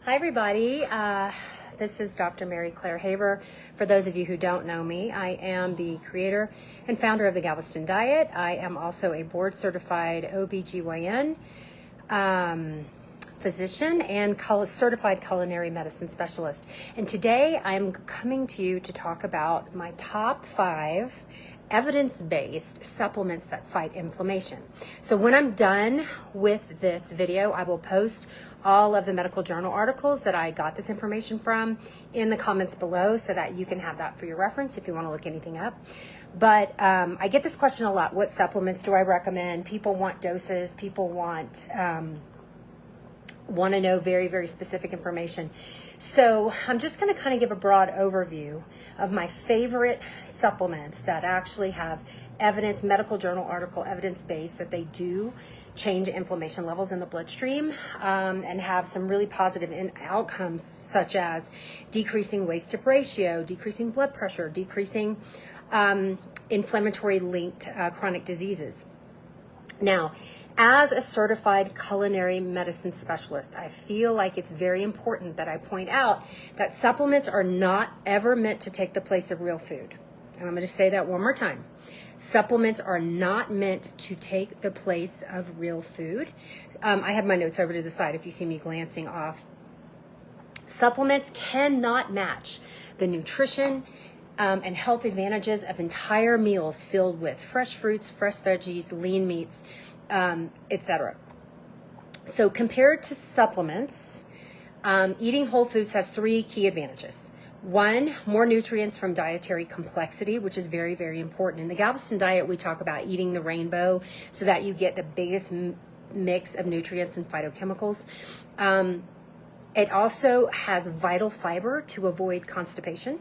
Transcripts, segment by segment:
Hi, everybody. This is Dr. Mary Claire Haber. For those of you who don't know me, I am the creator and founder of the Galveston Diet. I am also a board-certified OB-GYN physician and certified culinary medicine specialist. And today I'm coming to you to talk about my top 5 evidence-based supplements that fight inflammation. So when I'm done with this video, I will post all of the medical journal articles that I got this information from in the comments below so that you can have that for your reference if you want to look anything up. But I get this question a lot. What supplements do I recommend? People want doses. People want to know very, very specific information. So I'm just going to kind of give a broad overview of my favorite supplements that actually have evidence, medical journal article evidence-based that they do change inflammation levels in the bloodstream and have some really positive outcomes, such as decreasing waist-tip ratio, decreasing blood pressure, decreasing inflammatory linked chronic diseases. Now, as a certified culinary medicine specialist, I feel like it's very important that I point out that supplements are not ever meant to take the place of real food. And I'm going to say that one more time. Supplements are not meant to take the place of real food. I have my notes over to the side if you see me glancing off. Supplements cannot match the nutrition and health advantages of entire meals filled with fresh fruits, fresh veggies, lean meats, etc. So compared to supplements, eating whole foods has 3 key advantages. 1, more nutrients from dietary complexity, which is very, very important. In the Galveston Diet, we talk about eating the rainbow so that you get the biggest mix of nutrients and phytochemicals. It also has vital fiber to avoid constipation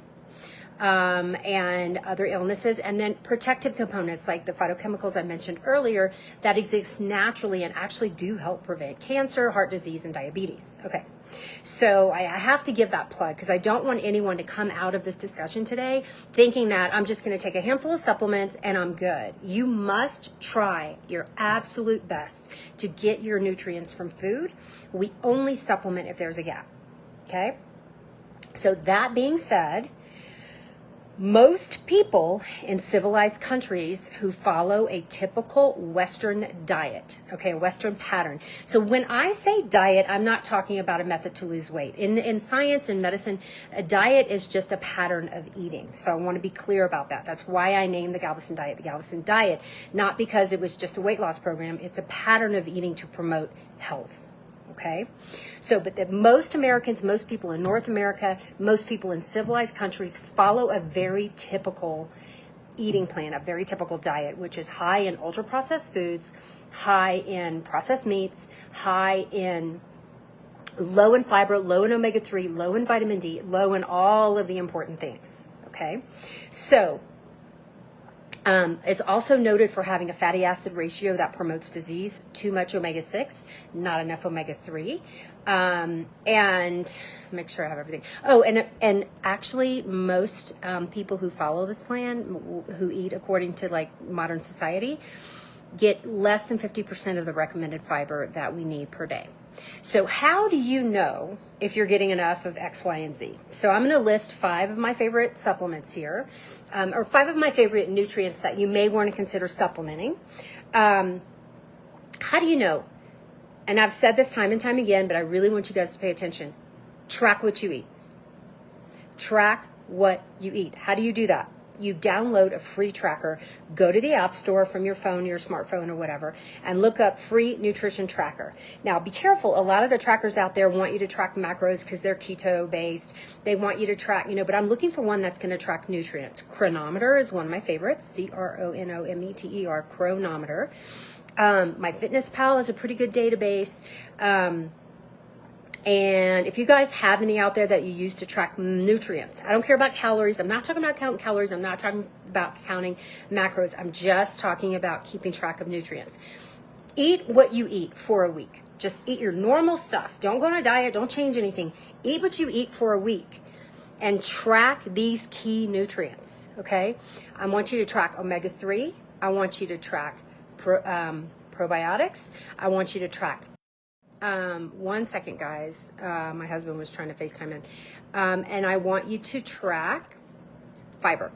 and other illnesses, and then protective components like the phytochemicals I mentioned earlier that exist naturally and actually do help prevent cancer, heart disease, and diabetes. Okay, so I have to give that plug because I don't want anyone to come out of this discussion today thinking that I'm just going to take a handful of supplements and I'm good. You must try your absolute best to get your nutrients from food. We only supplement if there's a gap. Okay, so that being said, most people in civilized countries who follow a typical Western diet, okay, a Western pattern. So when I say diet, I'm not talking about a method to lose weight. In science and medicine, a diet is just a pattern of eating. So I want to be clear about that. That's why I named the Galveston Diet, not because it was just a weight loss program. It's a pattern of eating to promote health. Okay, so but most Americans, most people in North America, most people in civilized countries follow a very typical eating plan, a very typical diet, which is high in ultra-processed foods, high in processed meats, high in low in fiber, low in omega-3, low in vitamin D, low in all of the important things. Okay, so it's also noted for having a fatty acid ratio that promotes disease, too much omega-6, not enough omega-3, and make sure I have everything. Oh, and actually most people who follow this plan, who eat according to like modern society, get less than 50% of the recommended fiber that we need per day. So how do you know if you're getting enough of X, Y, and Z? So I'm going to list 5 of my favorite supplements here, or 5 of my favorite nutrients that you may want to consider supplementing. How do you know? And I've said this time and time again, but I really want you guys to pay attention. Track what you eat. Track what you eat. How do you do that? You download a free tracker, go to the app store from your phone, your smartphone or whatever, and look up free nutrition tracker. Now be careful, a lot of the trackers out there want you to track macros because they're keto based. They want you to track, but I'm looking for one that's going to track nutrients. Chronometer is one of my favorites, Chronometer, Chronometer. MyFitnessPal is a pretty good database. And if you guys have any out there that you use to track nutrients, I don't care about calories. I'm not talking about counting calories. I'm not talking about counting macros. I'm just talking about keeping track of nutrients. Eat what you eat for a week. Just eat your normal stuff. Don't go on a diet. Don't change anything. Eat what you eat for a week and track these key nutrients, okay? I want you to track omega-3. I want you to track probiotics. I want you to track one second, guys. My husband was trying to FaceTime in. And I want you to track fiber.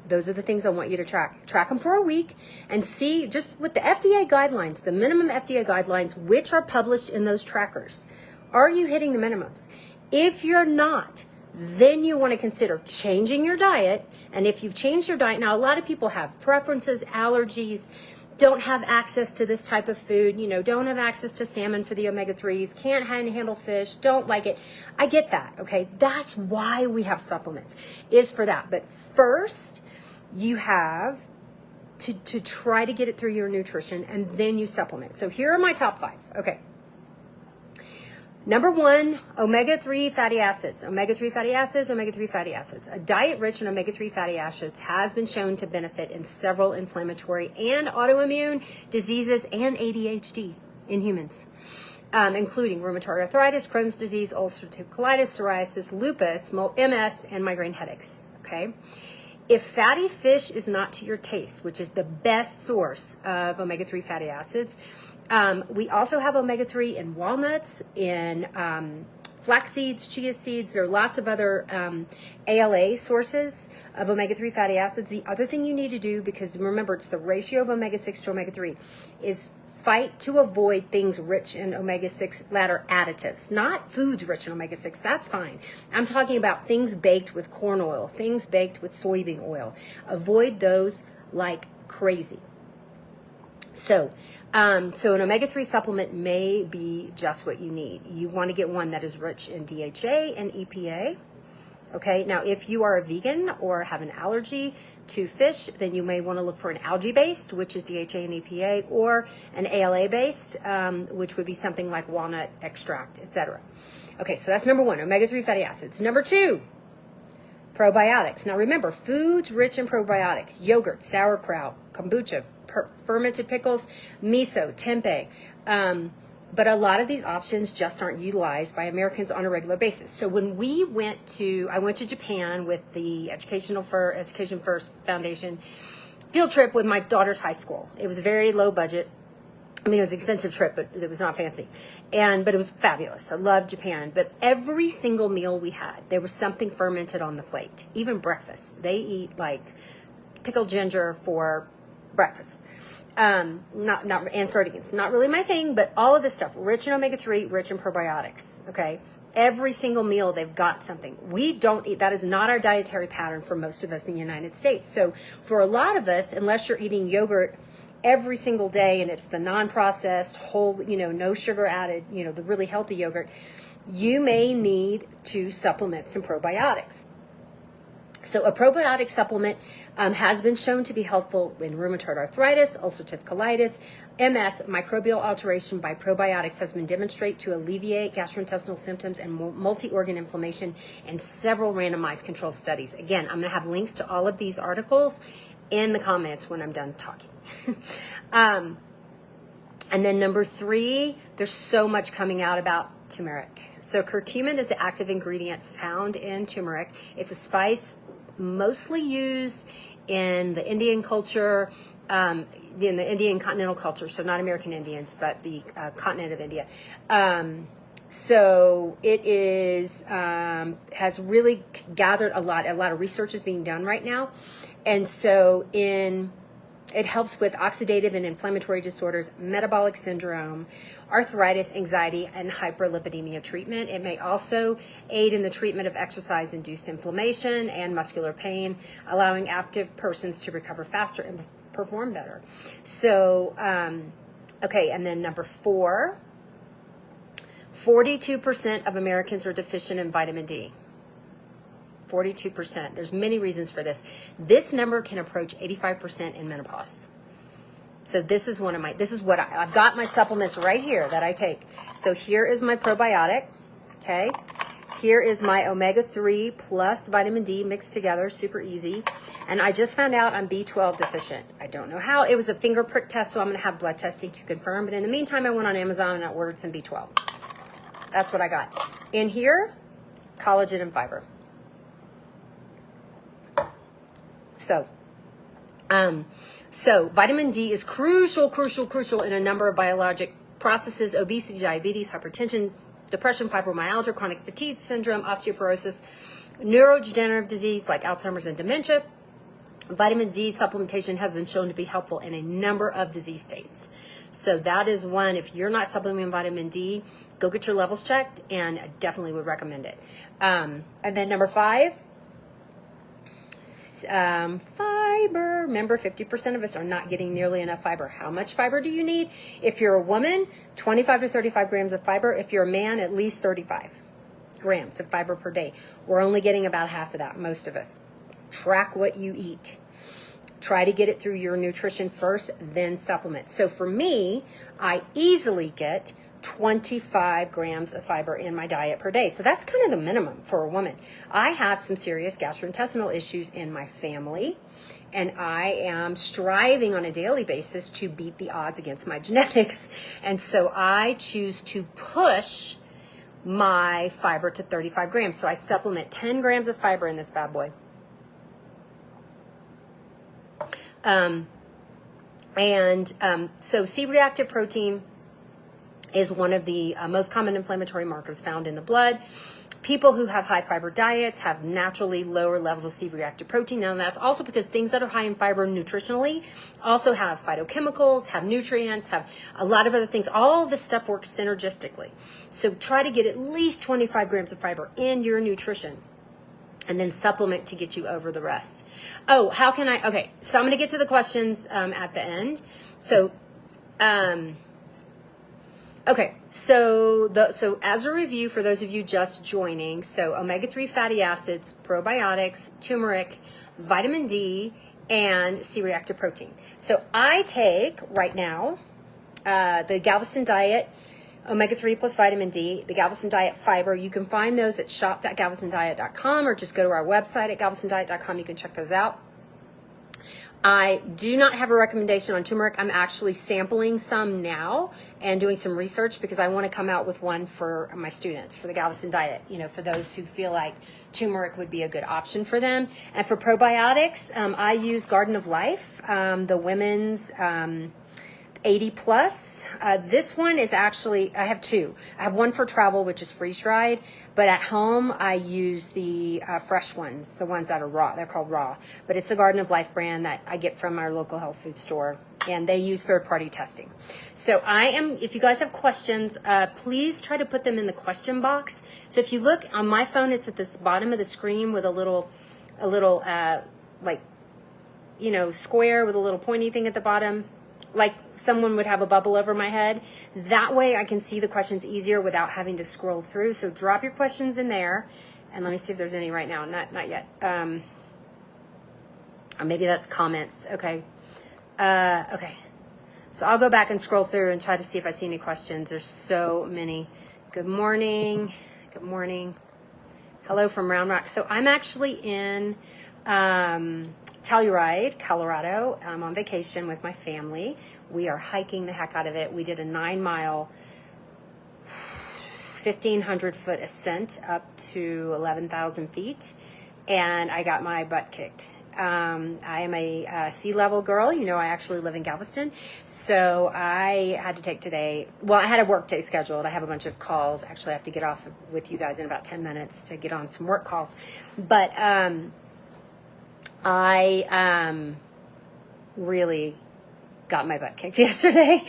Those are the things I want you to track. Track them for a week and see, just with the FDA guidelines, the minimum FDA guidelines, which are published in those trackers. Are you hitting the minimums? If you're not, then you want to consider changing your diet. And if you've changed your diet, now a lot of people have preferences, allergies, don't have access to this type of food, don't have access to salmon for the omega-3s, can't handle fish, don't like it. I get that, okay? That's why we have supplements, is for that. But first, you have to try to get it through your nutrition, and then you supplement. So here are my top 5, okay? Number 1, omega-3 fatty acids. Omega-3 fatty acids, omega-3 fatty acids. A diet rich in omega-3 fatty acids has been shown to benefit in several inflammatory and autoimmune diseases and ADHD in humans, including rheumatoid arthritis, Crohn's disease, ulcerative colitis, psoriasis, lupus, MS, and migraine headaches, okay? If fatty fish is not to your taste, which is the best source of omega-3 fatty acids, we also have omega-3 in walnuts, in flax seeds, chia seeds. There are lots of other ALA sources of omega-3 fatty acids. The other thing you need to do, because remember, it's the ratio of omega-6 to omega-3, is fight to avoid things rich in omega-6 ladder additives, not foods rich in omega-6. That's fine. I'm talking about things baked with corn oil, things baked with soybean oil. Avoid those like crazy. So an omega-3 supplement may be just what you need. You want to get one that is rich in DHA and EPA. Okay, now if you are a vegan or have an allergy to fish, then you may want to look for an algae-based, which is DHA and EPA, or an ALA-based, which would be something like walnut extract, etc. Okay, so that's number 1, omega-3 fatty acids. Number 2, probiotics. Now remember, foods rich in probiotics: yogurt, sauerkraut, kombucha, fermented pickles, miso, tempeh. But a lot of these options just aren't utilized by Americans on a regular basis. So when I went to Japan with the Education First Foundation field trip with my daughter's high school. It was a very low budget. I mean, it was an expensive trip, but it was not fancy. But it was fabulous. I loved Japan. But every single meal we had, there was something fermented on the plate. Even breakfast. They eat like pickled ginger for breakfast. And sardines. Not really my thing, but all of this stuff, rich in omega-3, rich in probiotics, okay? Every single meal, they've got something. We don't eat, that is not our dietary pattern for most of us in the United States. So for a lot of us, unless you're eating yogurt every single day and it's the non-processed, whole, no sugar added, the really healthy yogurt, you may need to supplement some probiotics. So a probiotic supplement has been shown to be helpful in rheumatoid arthritis, ulcerative colitis, MS. Microbial alteration by probiotics has been demonstrated to alleviate gastrointestinal symptoms and multi-organ inflammation in several randomized controlled studies. Again, I'm going to have links to all of these articles in the comments when I'm done talking. And then number 3, there's so much coming out about turmeric. So curcumin is the active ingredient found in turmeric. It's a spice mostly used in the Indian culture, in the Indian continental culture, so not American Indians, but the continent of India. So it is has really gathered a lot of research is being done right now, and so it helps with oxidative and inflammatory disorders, metabolic syndrome, arthritis, anxiety, and hyperlipidemia treatment. It may also aid in the treatment of exercise-induced inflammation and muscular pain, allowing active persons to recover faster and perform better. So, okay, and then number 4, 42% of Americans are deficient in vitamin D. 42%. There's many reasons for this. This number can approach 85% in menopause. So this is what I've got my supplements right here that I take. So here is my probiotic, okay? Here is my omega-3 plus vitamin D mixed together, super easy. And I just found out I'm B12 deficient. I don't know how. It was a finger prick test, so I'm going to have blood testing to confirm. But in the meantime, I went on Amazon and I ordered some B12. That's what I got. In here, collagen and fiber. So vitamin D is crucial in a number of biologic processes obesity, diabetes, hypertension, depression, fibromyalgia, chronic fatigue syndrome, osteoporosis, neurodegenerative disease like Alzheimer's and dementia. Vitamin D supplementation has been shown to be helpful in a number of disease states. So that is one. If you're not supplementing vitamin D, go get your levels checked, and I definitely would recommend it. And then number 5, fiber. Remember, 50% of us are not getting nearly enough fiber. How much fiber do you need? If you're a woman, 25 to 35 grams of fiber. If you're a man, at least 35 grams of fiber per day. We're only getting about half of that, most of us. Track what you eat. Try to get it through your nutrition first, then supplement. So for me, I easily get 25 grams of fiber in my diet per day. So that's kind of the minimum for a woman. I have some serious gastrointestinal issues in my family, and I am striving on a daily basis to beat the odds against my genetics. And so I choose to push my fiber to 35 grams. So I supplement 10 grams of fiber in this bad boy. So C-reactive protein is one of the most common inflammatory markers found in the blood. People who have high fiber diets have naturally lower levels of C-reactive protein. Now, that's also because things that are high in fiber nutritionally also have phytochemicals, have nutrients, have a lot of other things. All of this stuff works synergistically. So try to get at least 25 grams of fiber in your nutrition, and then supplement to get you over the rest. Oh, how can I? Okay, so I'm going to get to the questions at the end. So, okay, so as a review for those of you just joining, so omega-3 fatty acids, probiotics, turmeric, vitamin D, and C-reactive protein. So I take right now the Galveston Diet, omega-3 plus vitamin D, the Galveston Diet Fiber. You can find those at shop.galvestondiet.com, or just go to our website at galvestondiet.com. You can check those out. I do not have a recommendation on turmeric. I'm actually sampling some now and doing some research because I want to come out with one for my students for the Galveston Diet, for those who feel like turmeric would be a good option for them. And for probiotics, I use Garden of Life, the women's 80 plus. This one is actually, I have 2. I have one for travel, which is freeze dried, but at home I use the fresh ones, the ones that are raw. They're called raw, but it's a Garden of Life brand that I get from our local health food store, and they use third-party testing. So if you guys have questions, please try to put them in the question box. So if you look on my phone, it's at the bottom of the screen with a little square with a little pointy thing at the bottom, like someone would have a bubble over my head. That way I can see the questions easier without having to scroll through. So drop your questions in there, and let me see if there's any right now. Not yet. Or maybe that's comments. Okay. Okay. So I'll go back and scroll through and try to see if I see any questions. There's so many. Good morning. Good morning. Hello from Round Rock. So I'm actually in Telluride, Colorado. I'm on vacation with my family. We are hiking the heck out of it. We did a 9-mile, 1,500-foot ascent up to 11,000 feet, and I got my butt kicked. I am a sea-level girl. I actually live in Galveston, so I had to take today. Well, I had a work day scheduled. I have a bunch of calls. Actually, I have to get off with you guys in about 10 minutes to get on some work calls, but I really got my butt kicked yesterday,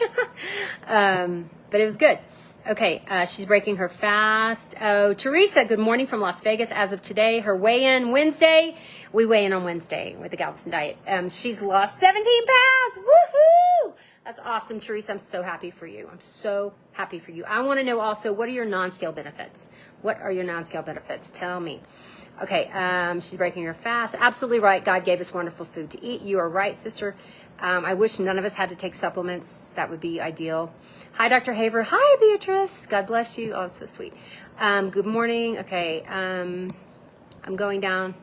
but it was good. Okay, she's breaking her fast. Oh, Teresa, good morning from Las Vegas. As of today, her weigh-in Wednesday. We weigh in on Wednesday with the Galveston Diet. She's lost 17 pounds. Woohoo! That's awesome, Teresa. I'm so happy for you. I'm so happy for you. I want to know also, what are your non-scale benefits? What are your non-scale benefits? Tell me. Okay, she's breaking her fast. Absolutely right. God gave us wonderful food to eat. You are right, sister. I wish none of us had to take supplements. That would be ideal. Hi, Dr. Haver. Hi, Beatrice. God bless you. Oh, so sweet. Good morning. Okay, I'm going down.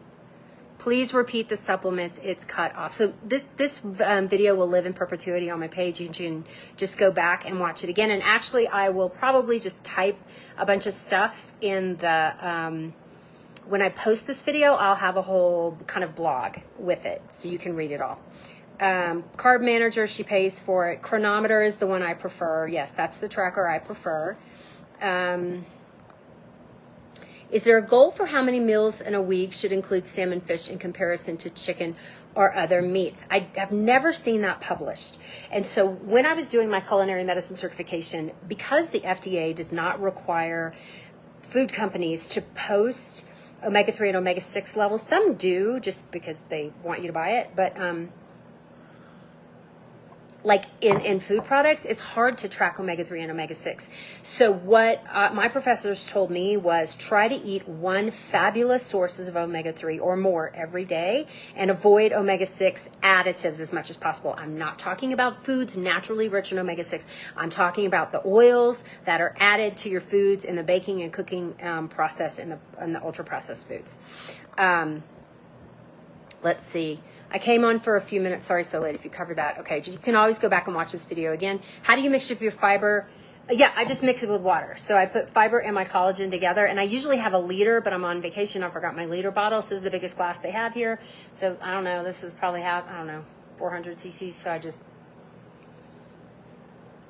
Please repeat the supplements. It's cut off. So this video will live in perpetuity on my page. You can just go back and watch it again. And actually, I will probably just type a bunch of stuff in the... when I post this video, I'll have a whole kind of blog with it, so you can read it all. Carb Manager, she pays for it. Chronometer is the one I prefer. Yes, that's the tracker I prefer. Is there a goal for how many meals in a week should include salmon, fish in comparison to chicken or other meats? I've never seen that published. And so when I was doing my culinary medicine certification, because the FDA does not require food companies to post omega-3 and omega-6 levels, some do just because they want you to buy it, but like in food products, it's hard to track omega-3 and omega-6. So what my professors told me was try to eat one fabulous sources of omega-3 or more every day and avoid omega-6 additives as much as possible. I'm not talking about foods naturally rich in omega-6. I'm talking about the oils that are added to your foods in the baking and cooking process in the ultra-processed foods. Let's see. I came on for a few minutes. Sorry, so late if you covered that. Okay, you can always go back and watch this video again. How do you mix up your fiber? Yeah, I just mix it with water. So I put fiber and my collagen together, and I usually have a liter, but I'm on vacation. I forgot my liter bottle. This is the biggest glass they have here. So I don't know. This is probably 400 cc's. So I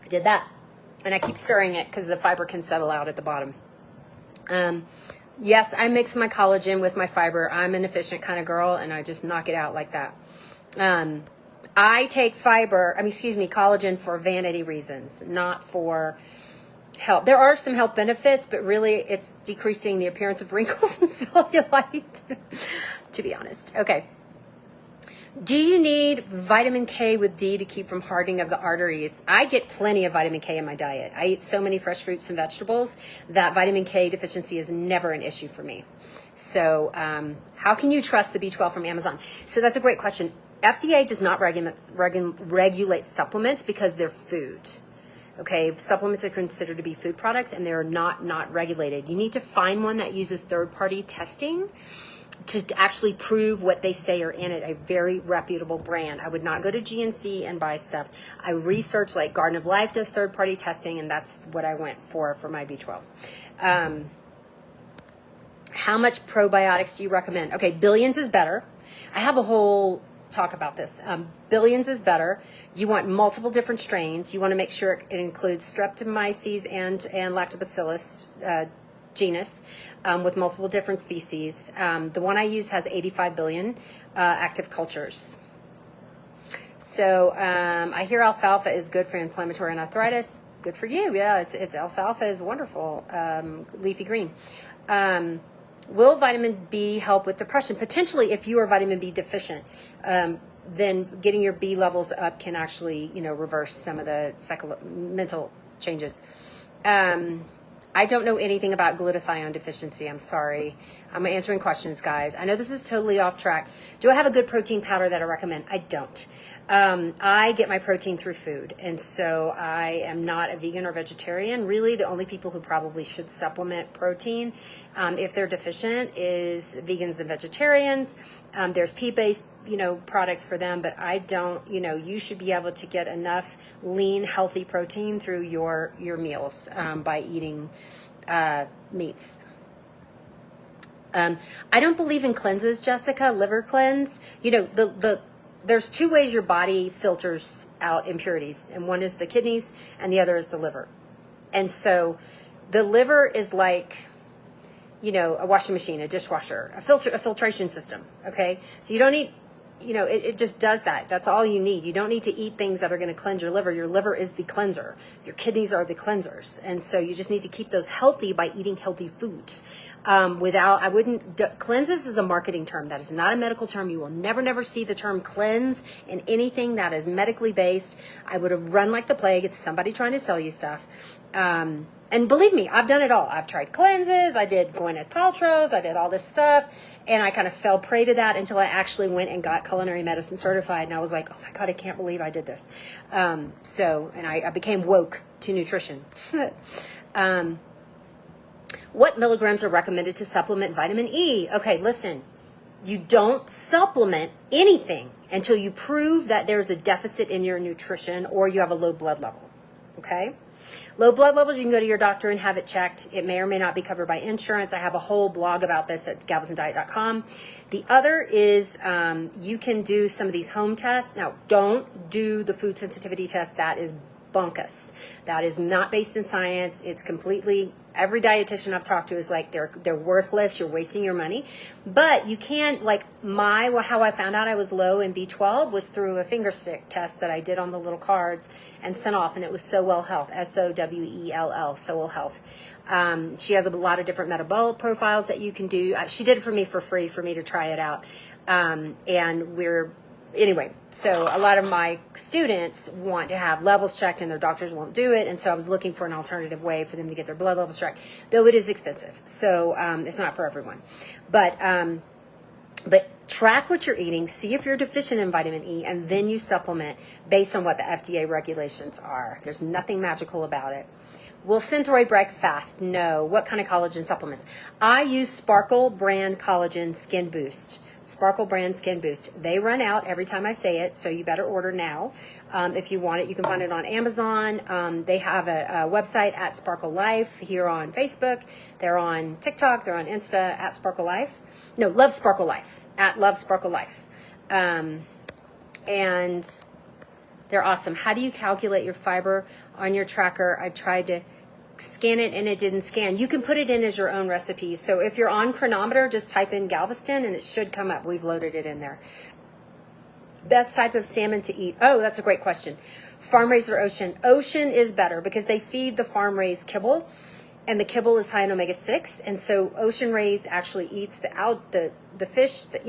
did that. And I keep stirring it because the fiber can settle out at the bottom. Yes, I mix my collagen with my fiber. I'm an efficient kind of girl, and I just knock it out like that. I take collagen for vanity reasons, not for health. There are some health benefits, but really it's decreasing the appearance of wrinkles and cellulite, to be honest. Okay. Do you need vitamin K with D to keep from hardening of the arteries? I get plenty of vitamin K in my diet. I eat so many fresh fruits and vegetables that vitamin K deficiency is never an issue for me. So how can you trust the B12 from Amazon? So that's a great question. FDA does not regulate supplements because they're food. Okay, supplements are considered to be food products and they're not regulated. You need to find one that uses third-party testing to actually prove what they say are in it, a very reputable brand. I would not go to GNC and buy stuff. I researched, like Garden of Life does third-party testing, and that's what I went for my B12. How much probiotics do you recommend? Okay, billions is better. I have a whole talk about this. Billions is better. You want multiple different strains. You want to make sure it includes Streptomyces and Lactobacillus genus with multiple different species. The one I use has 85 billion active cultures. So I hear alfalfa is good for inflammatory and arthritis. Good for you. Yeah, it's alfalfa is wonderful. Leafy green. Will vitamin B help with depression? Potentially, if you are vitamin B deficient, then getting your B levels up can actually, reverse some of the mental changes. I don't know anything about glutathione deficiency. I'm sorry. I'm answering questions, guys. I know this is totally off track. Do I have a good protein powder that I recommend? I don't. I get my protein through food, and so I am not a vegan or vegetarian. Really, the only people who probably should supplement protein if they're deficient is vegans and vegetarians. There's pea-based, products for them, but I don't, you should be able to get enough lean, healthy protein through your meals by eating meats. I don't believe in cleanses, Jessica. Liver cleanse. There's two ways your body filters out impurities, and one is the kidneys, and the other is the liver. And so, the liver is like, a washing machine, a dishwasher, a filtration system. Okay, so you don't need. It just does that. That's all you need. You don't need to eat things that are going to cleanse your liver. Your liver is the cleanser. Your kidneys are the cleansers. And so you just need to keep those healthy by eating healthy foods. Cleanses is a marketing term. That is not a medical term. You will never see the term cleanse in anything that is medically based. I would have run like the plague. It's somebody trying to sell you stuff. And believe me, I've done it all. I've tried cleanses. I did Gwyneth Paltrow's. I did all this stuff. And I kind of fell prey to that until I actually went and got culinary medicine certified. And I was like, oh my God, I can't believe I did this. And I became woke to nutrition. What milligrams are recommended to supplement vitamin E? Okay, listen, you don't supplement anything until you prove that there's a deficit in your nutrition or you have a low blood level. Okay? Low blood levels, you can go to your doctor and have it checked. It may or may not be covered by insurance. I have a whole blog about this at galvestondiet.com. The other is you can do some of these home tests. Now, don't do the food sensitivity test. That is bunkus. That is not based in science. It's completely, every dietitian I've talked to is like, they're worthless. You're wasting your money. But you can, like how I found out I was low in B12 was through a finger stick test that I did on the little cards and sent off, and it was Sowell Health, Sowell, Sowell Health. She has a lot of different metabolic profiles that you can do. She did it for me for free for me to try it out. Anyway, so a lot of my students want to have levels checked and their doctors won't do it. And so I was looking for an alternative way for them to get their blood levels checked, though it is expensive. So it's not for everyone. But track what you're eating, see if you're deficient in vitamin E, and then you supplement based on what the FDA regulations are. There's nothing magical about it. Will Synthroid break fast? No. What kind of collagen supplements? I use Sparkle brand collagen skin boost. Sparkle brand skin boost. They run out every time I say it, so you better order now. If you want it, you can find it on Amazon. They have a website at Sparkle Life here on Facebook. They're on TikTok. They're on Insta at Sparkle Life. No, Love Sparkle Life, at Love Sparkle Life. And they're awesome. How do you calculate your fiber on your tracker? I tried to scan it and it didn't scan. You can put it in as your own recipes. So if you're on Chronometer, just type in Galveston and it should come up. We've loaded it in there. Best type of salmon to eat? Oh, that's a great question. Farm raised or ocean? Ocean is better because they feed the farm raised kibble, and the kibble is high in omega-6. And so ocean raised actually eats the fish that,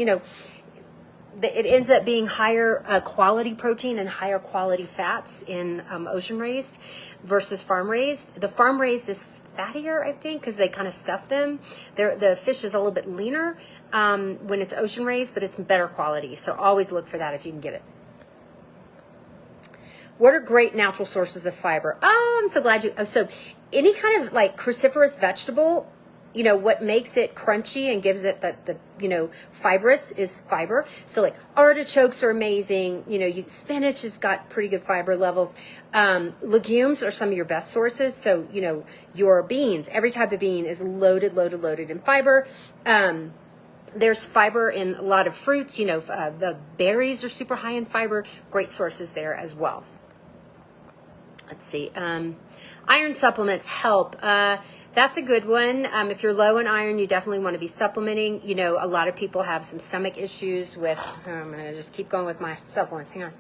it ends up being higher quality protein and higher quality fats in ocean raised versus farm raised. The farm raised is fattier, I think, because they kind of stuff them. The fish is a little bit leaner when it's ocean raised, but it's better quality. So always look for that if you can get it. What are great natural sources of fiber? Oh, I'm so glad you. So any kind of like cruciferous vegetable, what makes it crunchy and gives it the fibrous is fiber. So like artichokes are amazing. Spinach has got pretty good fiber levels. Legumes are some of your best sources. So, your beans, every type of bean is loaded in fiber. There's fiber in a lot of fruits. The berries are super high in fiber. Great sources there as well. Let's see. Iron supplements help. That's a good one. If you're low in iron, you definitely want to be supplementing. A lot of people have some stomach issues with, I'm going to just keep going with my supplements. Hang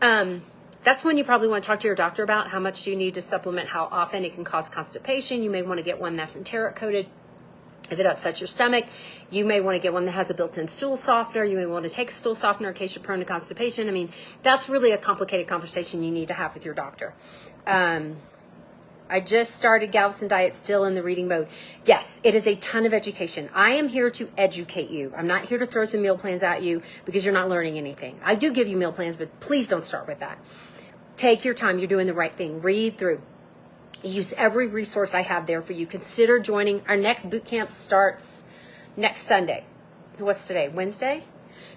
on. That's when you probably want to talk to your doctor about how much you need to supplement, how often it can cause constipation. You may want to get one that's enteric coated. If it upsets your stomach, you may want to get one that has a built-in stool softener. You may want to take a stool softener in case you're prone to constipation. I mean, that's really a complicated conversation you need to have with your doctor. I just started Galveston Diet, still in the reading mode. Yes, it is a ton of education. I am here to educate you. I'm not here to throw some meal plans at you because you're not learning anything. I do give you meal plans, but please don't start with that. Take your time. You're doing the right thing. Read through. Use every resource I have there for you. Consider joining. Our next boot camp starts next Sunday. What's today? Wednesday?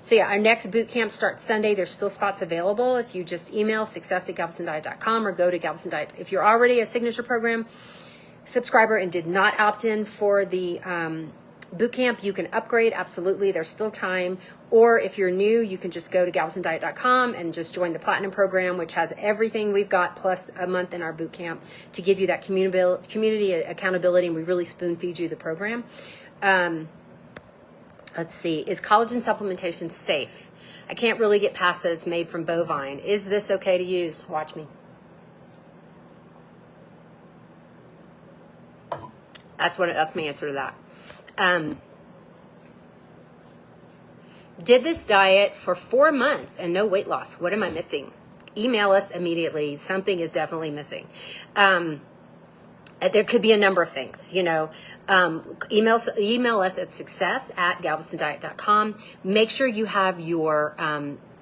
So yeah, our next boot camp starts Sunday. There's still spots available. If you just email success@galvestondiet.com or go to Galveston Diet. If you're already a signature program subscriber and did not opt in for the boot camp, you can upgrade. Absolutely. There's still time. Or if you're new, you can just go to galvestondiet.com and just join the Platinum program, which has everything we've got plus a month in our boot camp to give you that community accountability, and we really spoon feed you the program. Let's see. Is collagen supplementation safe? I can't really get past that it's made from bovine. Is this okay to use? Watch me. That's my answer to that. Did this diet for 4 months and no weight loss. What am I missing? Email us immediately. Something is definitely missing. There could be a number of things, email us at success@galvestondiet.com. Make sure you have your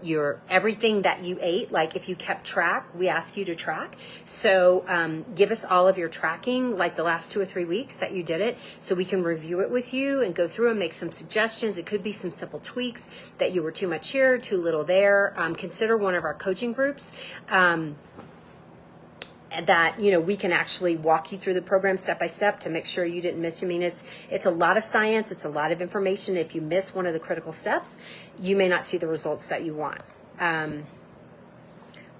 your everything that you ate. Like if you kept track, we ask you to track. So give us all of your tracking, like the last 2 or 3 weeks that you did it, so we can review it with you and go through and make some suggestions. It could be some simple tweaks that you were too much here, too little there. Consider one of our coaching groups. That, you know, we can actually walk you through the program step by step to make sure you didn't miss. I mean, it's a lot of science. It's a lot of information. If you miss one of the critical steps, you may not see the results that you want.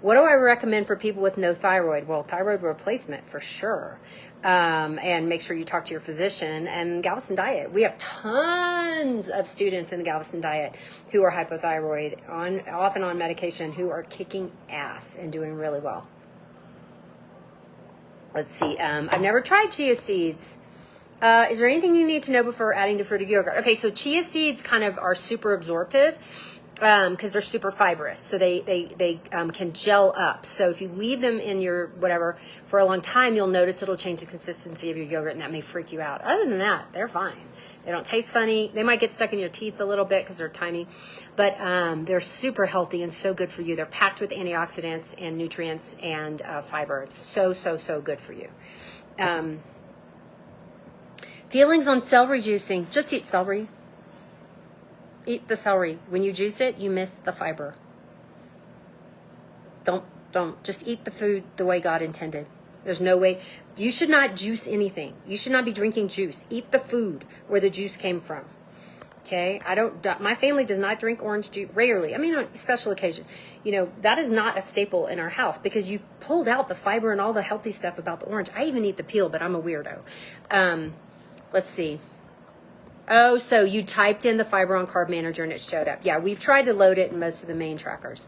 What do I recommend for people with no thyroid? Well, thyroid replacement for sure. And make sure you talk to your physician. And Galveston diet. We have tons of students in the Galveston diet who are hypothyroid, often on medication, who are kicking ass and doing really well. Let's see. I've never tried chia seeds. Is there anything you need to know before adding to fruited yogurt? Okay, so chia seeds kind of are super absorptive because they're super fibrous. So they can gel up. So if you leave them in your whatever for a long time, you'll notice it'll change the consistency of your yogurt, and that may freak you out. Other than that, they're fine. They don't taste funny. They might get stuck in your teeth a little bit because they're tiny, but they're super healthy and so good for you. They're packed with antioxidants and nutrients and fiber. It's so good for you. Feelings on celery juicing. Just eat celery. Eat the celery. When you juice it, you miss the fiber. Don't. Just eat the food the way God intended. There's no way. You should not juice anything. You should not be drinking juice. Eat the food where the juice came from. Okay? My family does not drink orange juice, rarely. I mean, on special occasion. You know, that is not a staple in our house because you've pulled out the fiber and all the healthy stuff about the orange. I even eat the peel, but I'm a weirdo. Let's see. Oh, so you typed in the fiber on carb manager and it showed up. Yeah, we've tried to load it in most of the main trackers.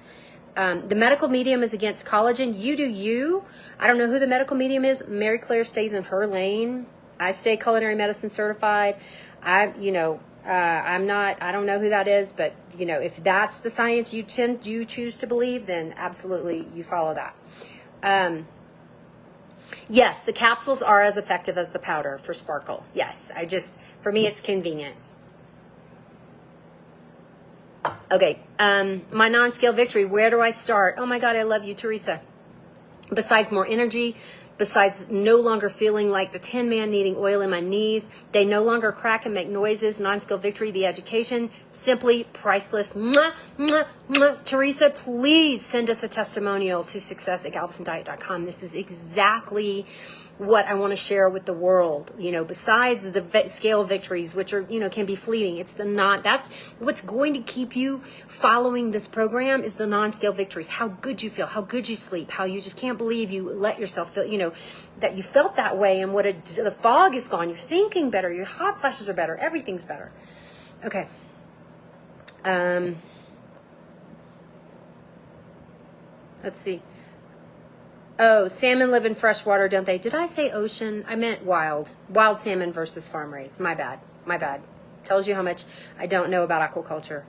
The medical medium is against collagen. You do you. I don't know who the medical medium is. Mary Claire stays in her lane. I stay culinary medicine certified. I don't know who that is, but you know, if that's the science you choose to believe, then absolutely you follow that. Yes, the capsules are as effective as the powder for sparkle. Yes, for me, it's convenient. Okay, my non-scale victory, where do I start? Oh my God, I love you, Teresa. Besides more energy, besides no longer feeling like the Tin Man needing oil in my knees, they no longer crack and make noises, non-scale victory, the education, simply priceless. Mwah, mwah, mwah. Teresa, please send us a testimonial to success@galvestondiet.com. This is exactly what I want to share with the world, you know, besides the scale victories, which are, you know, can be fleeting. That's what's going to keep you following this program is the non-scale victories. How good you feel, how good you sleep, how you just can't believe you let yourself feel, you know, that you felt that way and the fog is gone. You're thinking better. Your hot flashes are better. Everything's better. Okay. Let's see. Oh, salmon live in fresh water, don't they? Did I say ocean? I meant wild. Wild salmon versus farm raised. My bad. Tells you how much I don't know about aquaculture.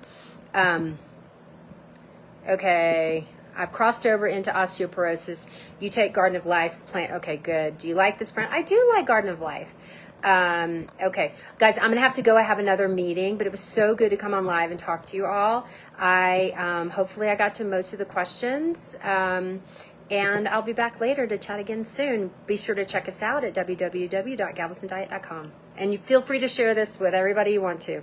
Okay. I've crossed over into osteoporosis. You take Garden of Life plant. Okay, good. Do you like this brand? I do like Garden of Life. Okay, guys, I'm gonna have to go. I have another meeting, but it was so good to come on live and talk to you all. Hopefully I got to most of the questions. And I'll be back later to chat again soon. Be sure to check us out at www.galvestondiet.com. And you feel free to share this with everybody you want to.